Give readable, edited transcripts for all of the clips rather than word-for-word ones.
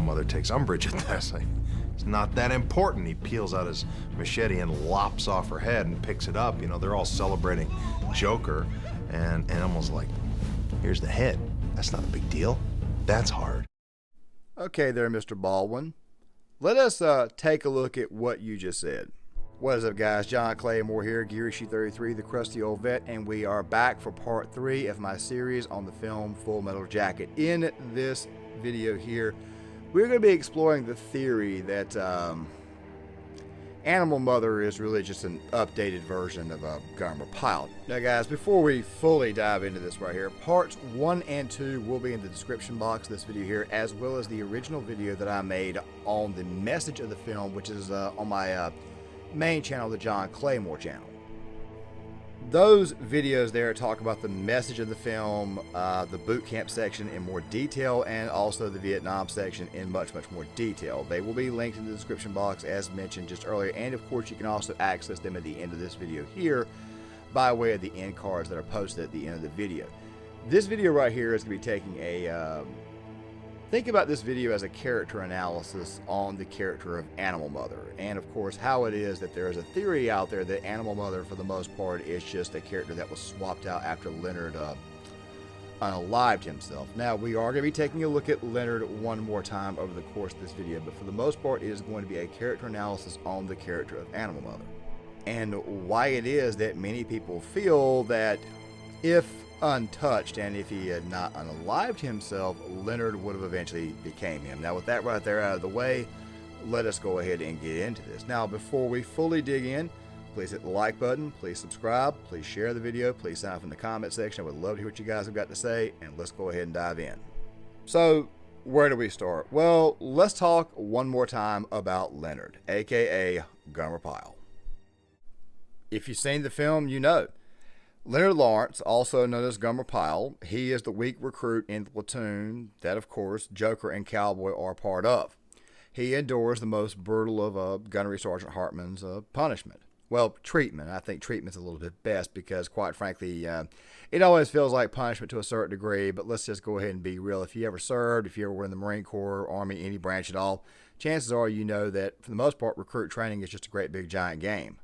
Mother takes umbrage at this. Like, it's not that important. He peels out his machete and lops off her head and picks it up. You know, they're all celebrating Joker, and Animal's like, here's the head. That's not a big deal. That's hard. Okay there, Mr. Baldwin. Let us take a look at what you just said. What is up, guys? John Claymore here, Gearishy33, the crusty old vet, and we are back for part 3 of my series on the film Full Metal Jacket. In this video here, we're going to be exploring the theory that Animal Mother is really just an updated version of Gunner Pyle. Now, guys, before we fully dive into this right here, parts 1 and 2 will be in the description box of this video here, as well as the original video that I made on the message of the film, which is on my main channel, the John Claymore channel. Those videos there talk about the message of the film, the boot camp section in more detail, and also the Vietnam section in much more detail. They will be linked in the description box as mentioned just earlier, and of course you can also access them at the end of this video here by way of the end cards that are posted at the end of the video. This video right here is going to be taking a think about this video as a character analysis on the character of Animal Mother, and of course how it is that there is a theory out there that Animal Mother for the most part is just a character that was swapped out after Leonard unalived himself. Now we are going to be taking a look at Leonard one more time over the course of this video, but for the most part it is going to be a character analysis on the character of Animal Mother, and why it is that many people feel that if untouched and if he had not unalived himself, Leonard would have eventually became him. Now with that right there out of the way, let us go ahead and get into this. Now before we fully dig in, please hit the like button, please subscribe, please share the video, please sign up in the comment section. I would love to hear what you guys have got to say, and let's go ahead and dive in. So where do we start? Well, let's talk one more time about Leonard, aka Gunner Pyle. If you've seen the film, you know Leonard Lawrence, also known as Gunner Pyle, he is the weak recruit in the platoon that, of course, Joker and Cowboy are part of. He endures the most brutal of Gunnery Sergeant Hartman's punishment. Well, treatment. I think treatment's a little bit best because, quite frankly, it always feels like punishment to a certain degree, but let's just go ahead and be real. If you ever served, if you ever were in the Marine Corps, Army, any branch at all, chances are you know that, for the most part, recruit training is just a great big giant game.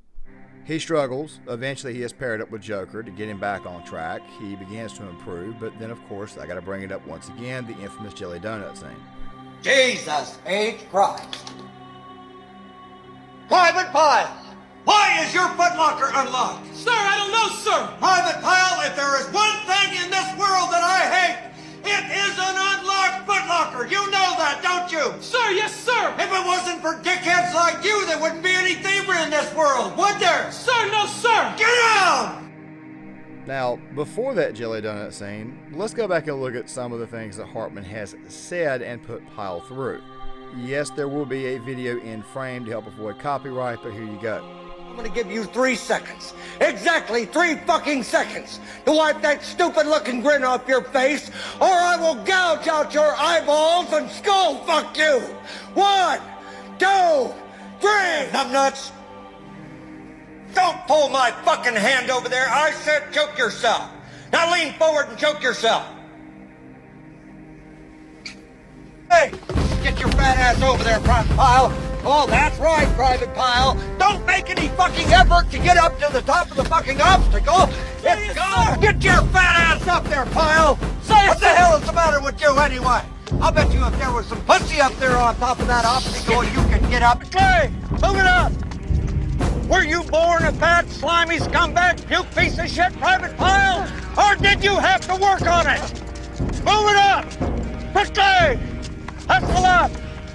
He struggles. Eventually, he is paired up with Joker to get him back on track. He begins to improve, but then, of course, I got to bring it up once again, the infamous jelly donut scene. Jesus H. Christ. Private Pyle, why is your footlocker unlocked? Sir, I don't know, sir. Private Pyle, if there is one thing in this world that I hate, it is an unlocked footlocker. You know that, don't you? Sir, yes, sir. If it wasn't for dickheads like you, there wouldn't be any thievery in this world, would there? Sir, no, sir. Get out! Now, before that jelly donut scene, let's go back and look at some of the things that Hartman has said and put Pyle through. Yes, there will be a video in frame to help avoid copyright, but here you go. I'm gonna give you 3 seconds. Exactly 3 fucking seconds to wipe that stupid looking grin off your face, or I will gouge out your eyeballs and skull fuck you. 1, 2, 3. Numbnuts. Don't pull my fucking hand over there. I said choke yourself. Now lean forward and choke yourself. Hey, get your fat ass over there, Private Pyle. Oh, that's right, Private Pyle. Don't make any fucking effort to get up to the top of the fucking obstacle. It's gone. Get your fat ass up there, Pyle. What the hell is the matter with you anyway? I'll bet you if there was some pussy up there on top of that obstacle, you could get up. Clay, move it up. Were you born a fat, slimy scumbag, puke piece of shit, Private Pyle? Or did you have to work on it? Move it up. Quickly. Hustle up.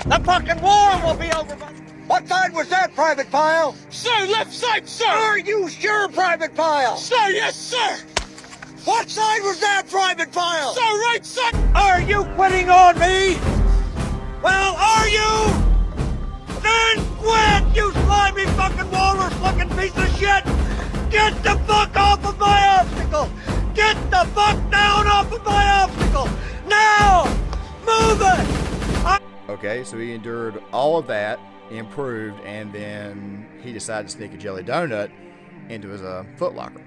The fucking war will be over. What side was that, Private Pyle? Sir, left side, sir. Are you sure, Private Pyle? Sir, yes, sir. What side was that, Private Pyle? Sir, right side. Are you quitting on me? Well, are you? Then quit, you slimy fucking walrus-looking piece of shit! Get the fuck off of my obstacle! Get the fuck down off of my obstacle! Now! Move it! Okay, so he endured all of that, improved, and then he decided to sneak a jelly donut into his footlocker.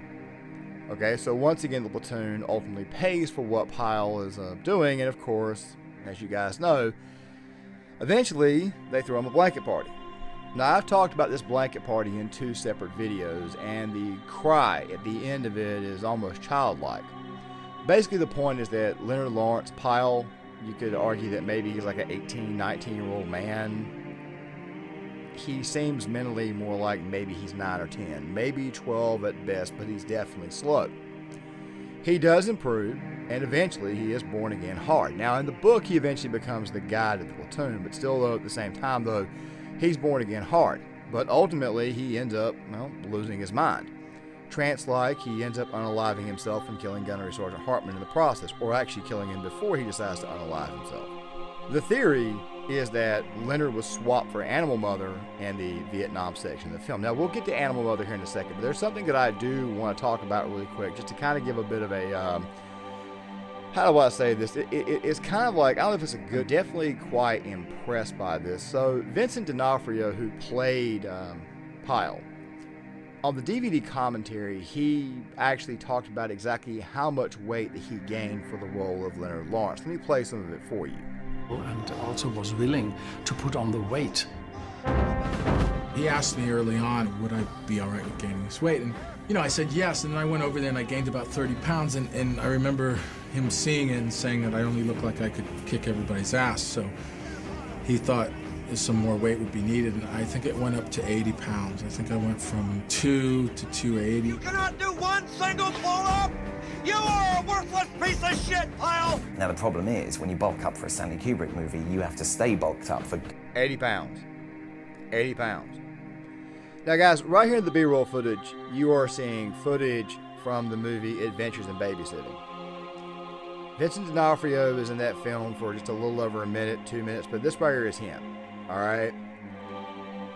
Okay, so once again, the platoon ultimately pays for what Pyle is doing, and of course, as you guys know, Eventually, they throw him a blanket party. Now, I've talked about this blanket party in 2 separate videos, and the cry at the end of it is almost childlike. Basically, the point is that Leonard Lawrence Pyle, you could argue that maybe he's like an 18, 19-year-old man. He seems mentally more like maybe he's 9 or 10, maybe 12 at best, but he's definitely slow. He does improve, and eventually he is born again hard. Now, in the book, he eventually becomes the guide of the platoon, but still, though, at the same time, though, he's born again hard. But ultimately, he ends up, well, losing his mind. Trance-like, he ends up unaliving himself and killing Gunnery Sergeant Hartman in the process, or actually killing him before he decides to unalive himself. The theory is that Leonard was swapped for Animal Mother in the Vietnam section of the film. Now, we'll get to Animal Mother here in a second, but there's something that I do want to talk about really quick, just to kind of give a bit of a, how do I say this? It's kind of like, I don't know if it's a good, definitely quite impressed by this. So, Vincent D'Onofrio, who played Pyle, on the DVD commentary, he actually talked about exactly how much weight that he gained for the role of Leonard Lawrence. Let me play some of it for you. And also was willing to put on the weight. He asked me early on, would I be all right with gaining this weight? And, you know, I said yes, and then I went over there and I gained about 30 pounds, and I remember him seeing it and saying that I only looked like I could kick everybody's ass, so he thought some more weight would be needed, and I think it went up to 80 pounds. I think I went from 2 to 280. You cannot do one single pull-up! You are a worthless piece of shit, Pyle! Now the problem is, when you bulk up for a Stanley Kubrick movie, you have to stay bulked up for 80 pounds. 80 pounds. Now guys, right here in the B-roll footage, you are seeing footage from the movie Adventures in Babysitting. Vincent D'Onofrio is in that film for just a little over a minute, 2 minutes, but this right here is him. Alright?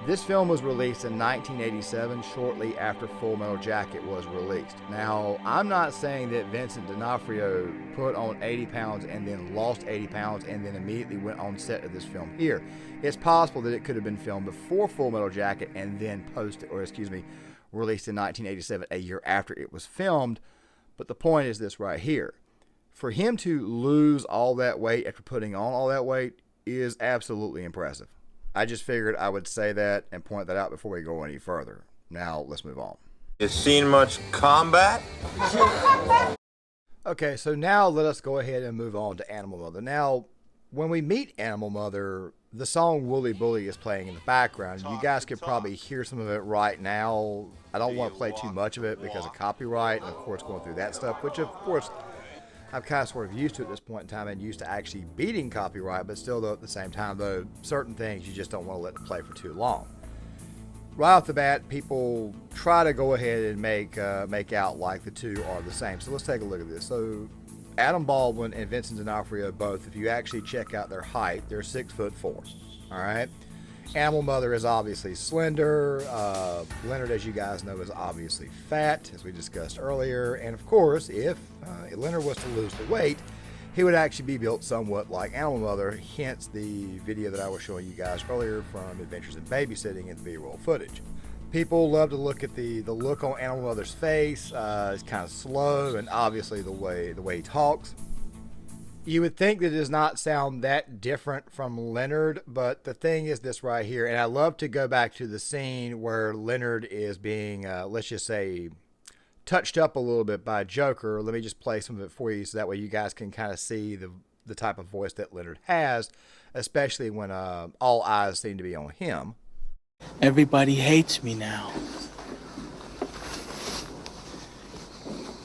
This film was released in 1987, shortly after Full Metal Jacket was released. Now, I'm not saying that Vincent D'Onofrio put on 80 pounds and then lost 80 pounds and then immediately went on set of this film here. It's possible that it could have been filmed before Full Metal Jacket and then released in 1987, a year after it was filmed. But the point is this right here. For him to lose all that weight after putting on all that weight is absolutely impressive. I just figured I would say that and point that out before we go any further. Now, let's move on. You seen much combat? Okay, so now let us go ahead and move on to Animal Mother. Now, when we meet Animal Mother, the song Wooly Bully is playing in the background. You guys could probably hear some of it right now. I don't want to play too much of it because of copyright and, of course, going through that stuff, which, of course, I've kind of sort of used to at this point in time and used to actually beating copyright, but still, though, at the same time, though, certain things you just don't want to let it play for too long. Right off the bat, people try to go ahead and make out like the two are the same. So let's take a look at this. So Adam Baldwin and Vincent D'Onofrio both, if you actually check out their height, they're 6'4". All right. Animal Mother is obviously slender. Leonard, as you guys know, is obviously fat, as we discussed earlier. And of course, if Leonard was to lose the weight, he would actually be built somewhat like Animal Mother, hence the video that I was showing you guys earlier from Adventures in Babysitting and the B-roll footage. People love to look at the look on Animal Mother's face. It's kind of slow, and obviously the way he talks. You would think that it does not sound that different from Leonard, but the thing is this right here, and I love to go back to the scene where Leonard is being, let's just say, touched up a little bit by Joker. Let me just play some of it for you so that way you guys can kind of see the type of voice that Leonard has, especially when all eyes seem to be on him. Everybody hates me now.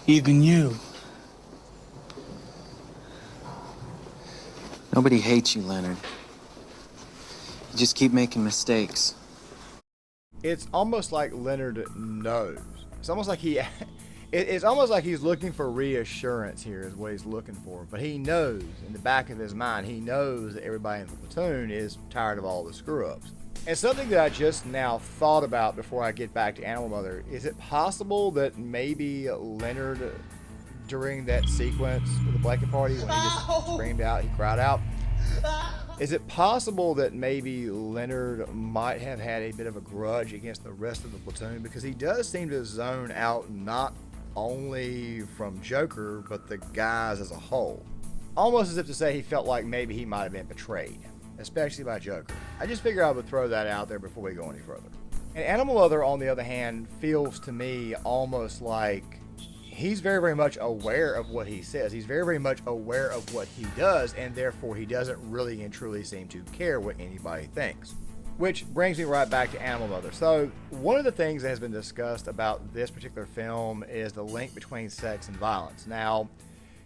Even you. Nobody hates you, Leonard. You just keep making mistakes. It's almost like Leonard knows. It's almost like it's almost like he's looking for reassurance here is what he's looking for. But he knows, in the back of his mind, he knows that everybody in the platoon is tired of all the screw-ups. And something that I just now thought about before I get back to Animal Mother, is it possible that maybe Leonard, during that sequence with the blanket party, when he just screamed out, he cried out, is it possible that maybe Leonard might have had a bit of a grudge against the rest of the platoon? Because he does seem to zone out not only from Joker, but the guys as a whole. Almost as if to say he felt like maybe he might have been betrayed. especially by Joker. I just figured I would throw that out there before we go any further. And Animal Mother, on the other hand, feels to me almost like he's very, very much aware of what he says. He's very, very much aware of what he does, and therefore he doesn't really and truly seem to care what anybody thinks. Which brings me right back to Animal Mother. So, one of the things that has been discussed about this particular film is the link between sex and violence. Now,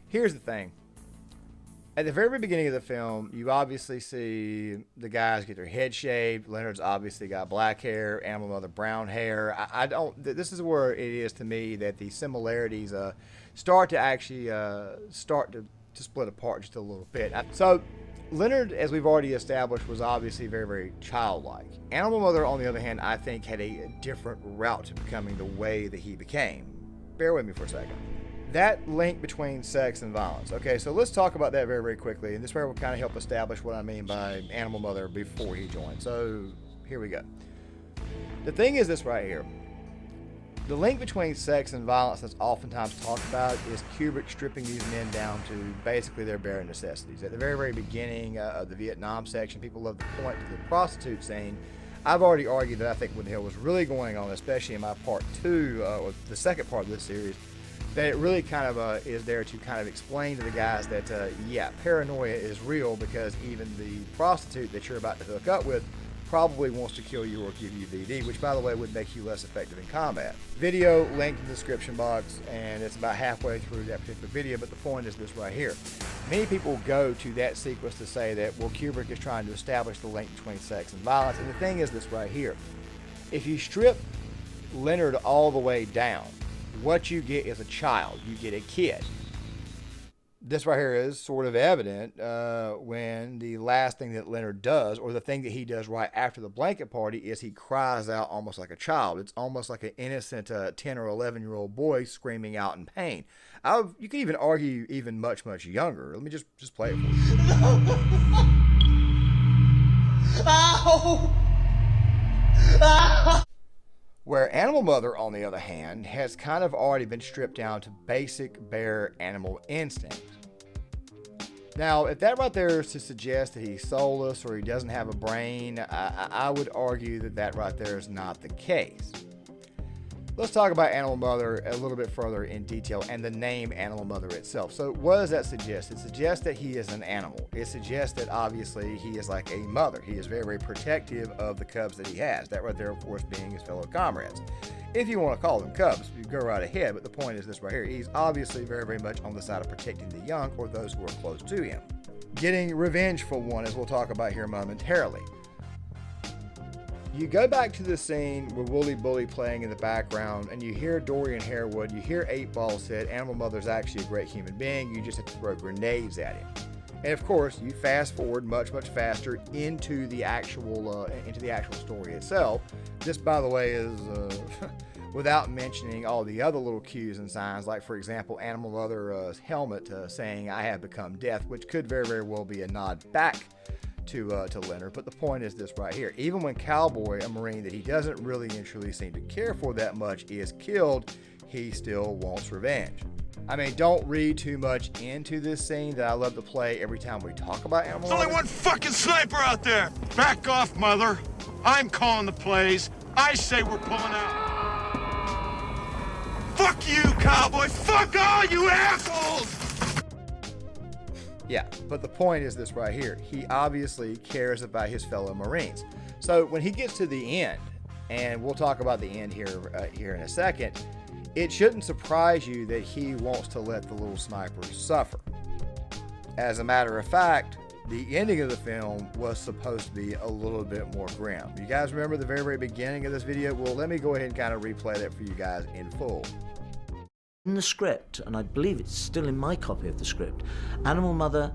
here's the thing. At the very beginning of the film, you obviously see the guys get their head shaved. Leonard's obviously got black hair, Animal Mother brown hair. This is where it is to me that the similarities start to actually start to split apart just a little bit. So, Leonard, as we've already established, was obviously very, very childlike. Animal Mother, on the other hand, I think had a different route to becoming the way that he became. Bear with me for a second. That link between sex and violence. Okay, so let's talk about that very, very quickly, and this way will kind of help establish what I mean by Animal Mother before he joined. So, here we go. The thing is this right here. The link between sex and violence that's oftentimes talked about is Kubrick stripping these men down to basically their bare necessities. At the very, very beginning of the Vietnam section, people love to point to the prostitute scene. I've already argued that I think what the hell was really going on, especially in my part 2, or the second part of this series, that it really kind of is there to kind of explain to the guys that, yeah, paranoia is real, because even the prostitute that you're about to hook up with probably wants to kill you or give you VD, which, by the way, would make you less effective in combat. Video linked in the description box, and it's about halfway through that particular video, but the point is this right here. Many people go to that sequence to say that, well, Kubrick is trying to establish the link between sex and violence, and the thing is this right here. If you strip Leonard all the way down, what you get is a child. You get a kid. This right here is sort of evident when the last thing that Leonard does, or the thing that he does right after the blanket party, is he cries out almost like a child. It's almost like an innocent 10 or 11-year-old boy screaming out in pain. You could even argue even much, much younger. Let me just play it for you. Ow! Ow! Where Animal Mother, on the other hand, has kind of already been stripped down to basic, bare animal instincts. Now, if that right there is to suggest that he's soulless or he doesn't have a brain, I would argue that that right there is not the case. Let's talk about Animal Mother a little bit further in detail, and the name Animal Mother itself. So what does that suggest? It suggests that he is an animal. It suggests that obviously he is like a mother. He is very, very protective of the cubs that he has. That right there, of course, being his fellow comrades. If you want to call them cubs, you go right ahead, but the point is this right here. He's obviously very, very much on the side of protecting the young, or those who are close to him. Getting revenge for one, as we'll talk about here momentarily. You go back to the scene with Wooly Bully playing in the background, and you hear Dorian Harewood, you hear 8-Ball said, Animal Mother's actually a great human being, you just have to throw grenades at him. And of course, you fast forward much, much faster into the actual story itself. This, by the way, is without mentioning all the other little cues and signs, like, for example, Animal Mother's helmet saying, I have become death, which could very, very well be a nod back to Leonard. But the point is this right here. Even when Cowboy, a Marine that he doesn't really and truly seem to care for that much, is killed, he still wants revenge. I mean, don't read too much into this scene that I love to play every time we talk about Animal Mother. There's only one fucking sniper out there! Back off, Mother. I'm calling the plays. I say we're pulling out. Fuck you, Cowboy! Fuck all you assholes! Yeah, but the point is this right here. He obviously cares about his fellow Marines. So when he gets to the end, and we'll talk about the end here in a second, it shouldn't surprise you that he wants to let the little sniper suffer. As a matter of fact, the ending of the film was supposed to be a little bit more grim. You guys remember the very, very beginning of this video? Well, let me go ahead and kind of replay that for you guys in full. In the script, and I believe it's still in my copy of the script, Animal Mother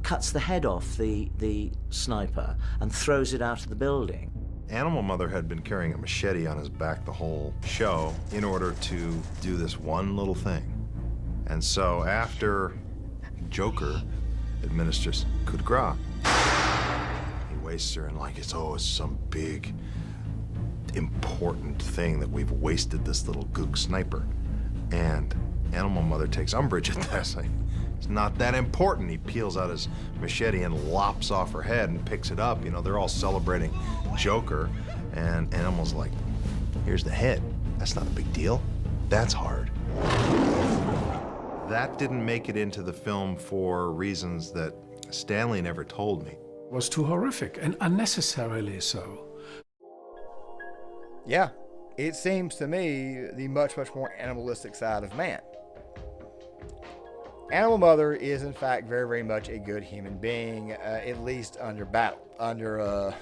cuts the head off the sniper and throws it out of the building. Animal Mother had been carrying a machete on his back the whole show in order to do this one little thing. And so after Joker administers coup de grace, he wastes her and like it's some big, important thing that we've wasted this little gook sniper. And Animal Mother takes umbrage at this. Like, It's not that important. He peels out his machete and lops off her head and picks it up. You know, they're all celebrating Joker, and Animal's like, here's the head. That's not a big deal. That's hard. That didn't make it into the film for reasons that Stanley never told me. It was too horrific, and unnecessarily so. Yeah, it seems to me the much more animalistic side of man. Animal Mother is in fact very much a good human being, at least under battle, under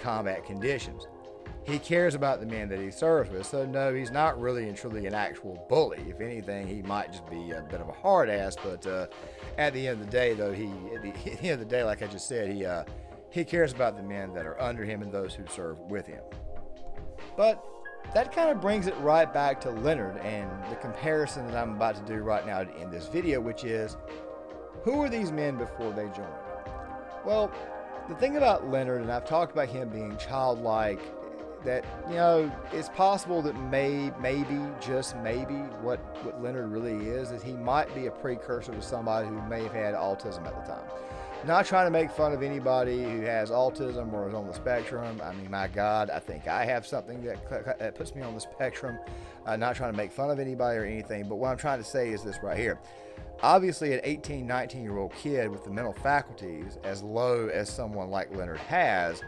combat conditions. He cares about the men that he serves with, so no, he's not really and truly an actual bully. If anything, he might just be a bit of a hard ass, but at the end of the day, though, like I just said, he cares about the men that are under him and those who serve with him. But that kind of brings it right back to Leonard and the comparison that I'm about to do right now in this video, which is, who were these men before they joined? Well, the thing about Leonard, and I've talked about him being childlike, that, you know, it's possible that maybe, just maybe, what Leonard really is he might be a precursor to somebody who may have had autism at the time. Not trying to make fun of anybody who has autism or is on the spectrum. I mean, my God, I think I have something that puts me on the spectrum. Not trying to make fun of anybody or anything, but what I'm trying to say is this right here. Obviously, an 18, 19-year-old kid with the mental faculties as low as someone like Leonard has,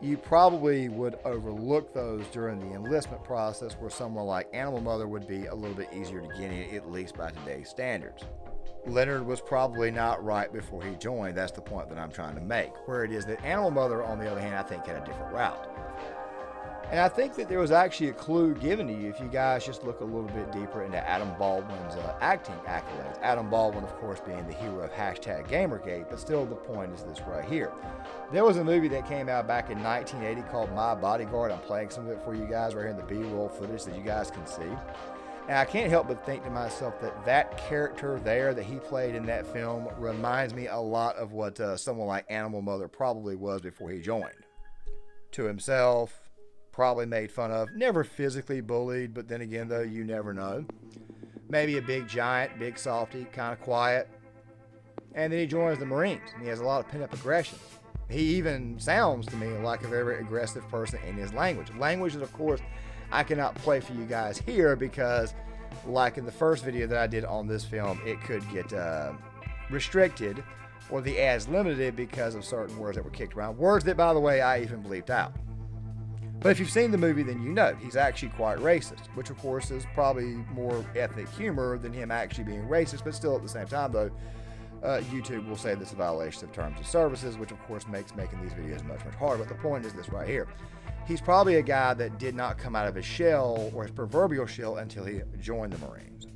you probably would overlook those during the enlistment process, where someone like Animal Mother would be a little bit easier to get in, at least by today's standards. Leonard was probably not right before he joined. That's the point that I'm trying to make. Where it is that Animal Mother, on the other hand, I think had a different route. And I think that there was actually a clue given to you if you guys just look a little bit deeper into Adam Baldwin's acting accolades. Adam Baldwin, of course, being the hero of #Gamergate, but still the point is this right here. There was a movie that came out back in 1980 called My Bodyguard. I'm playing some of it for you guys right here in the B-roll footage that you guys can see. And I can't help but think to myself that that character there that he played in that film reminds me a lot of what someone like Animal Mother probably was before he joined. To himself, probably made fun of, never physically bullied, but then again, though, you never know. Maybe a big giant, big softy, kind of quiet. And then he joins the Marines, and he has a lot of pent-up aggression. He even sounds to me like a very aggressive person in his language. Language that, of course, I cannot play for you guys here because, like in the first video that I did on this film, it could get restricted or the ads limited because of certain words that were kicked around. Words that, by the way, I even bleeped out. But if you've seen the movie, then you know he's actually quite racist, which of course is probably more ethnic humor than him actually being racist, but still at the same time, though, YouTube will say this is a violation of terms of services, which of course makes making these videos much harder. But the point is this right here. He's probably a guy that did not come out of his shell or his proverbial shell until he joined the Marines.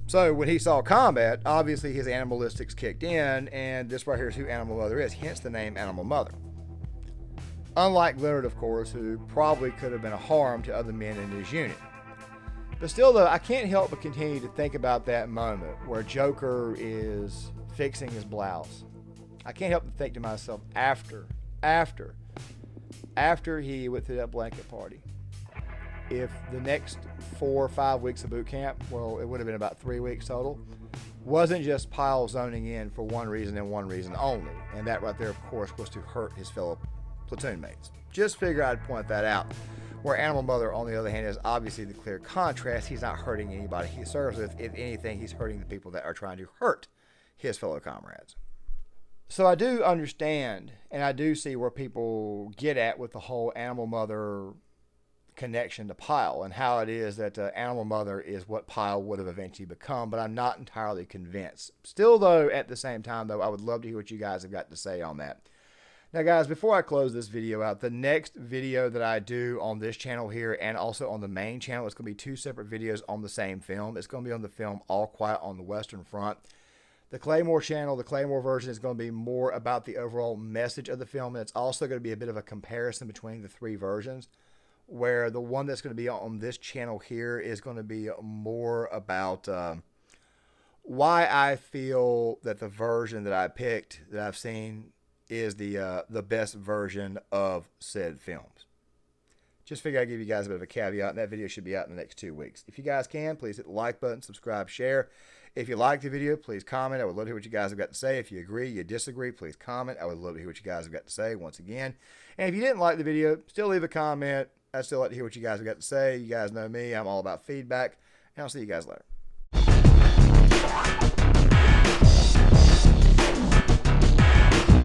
So when he saw combat, obviously his animalistics kicked in, and this right here is who Animal Mother is, hence the name Animal Mother. Unlike Leonard, of course, who probably could have been a harm to other men in his unit. But still, though, I can't help but continue to think about that moment where Joker is fixing his blouse. I can't help but think to myself, after he went through that blanket party, if the next 4 or 5 weeks of boot camp, well, it would have been about 3 weeks total, wasn't just Pyle zoning in for one reason and one reason only, and that right there, of course, was to hurt his fellow platoon mates. Just figure I'd point that out. Where Animal Mother, on the other hand, is obviously the clear contrast. He's not hurting anybody he serves with. If anything, he's hurting the people that are trying to hurt his fellow comrades. So I do understand, and I do see where people get at with the whole Animal Mother connection to Pyle and how it is that Animal Mother is what Pyle would have eventually become, but I'm not entirely convinced. Still, though, at the same time, though, I would love to hear what you guys have got to say on that. Now, guys, before I close this video out, the next video that I do on this channel here and also on the main channel, it's going to be 2 separate videos on the same film. It's going to be on the film All Quiet on the Western Front. The Claymore channel, the Claymore version, is going to be more about the overall message of the film, and it's also going to be a bit of a comparison between the 3 versions, where the one that's going to be on this channel here is going to be more about why I feel that the version that I picked, that I've seen, is the best version of said films. Just figure I'd give you guys a bit of a caveat, and that video should be out in the next 2 weeks. If you guys can, please hit the like button, subscribe, share. If you like the video, please comment. I would love to hear what you guys have got to say. If you agree, you disagree, please comment. I would love to hear what you guys have got to say once again. And if you didn't like the video, still leave a comment. I'd still like to hear what you guys have got to say. You guys know me. I'm all about feedback. And I'll see you guys later.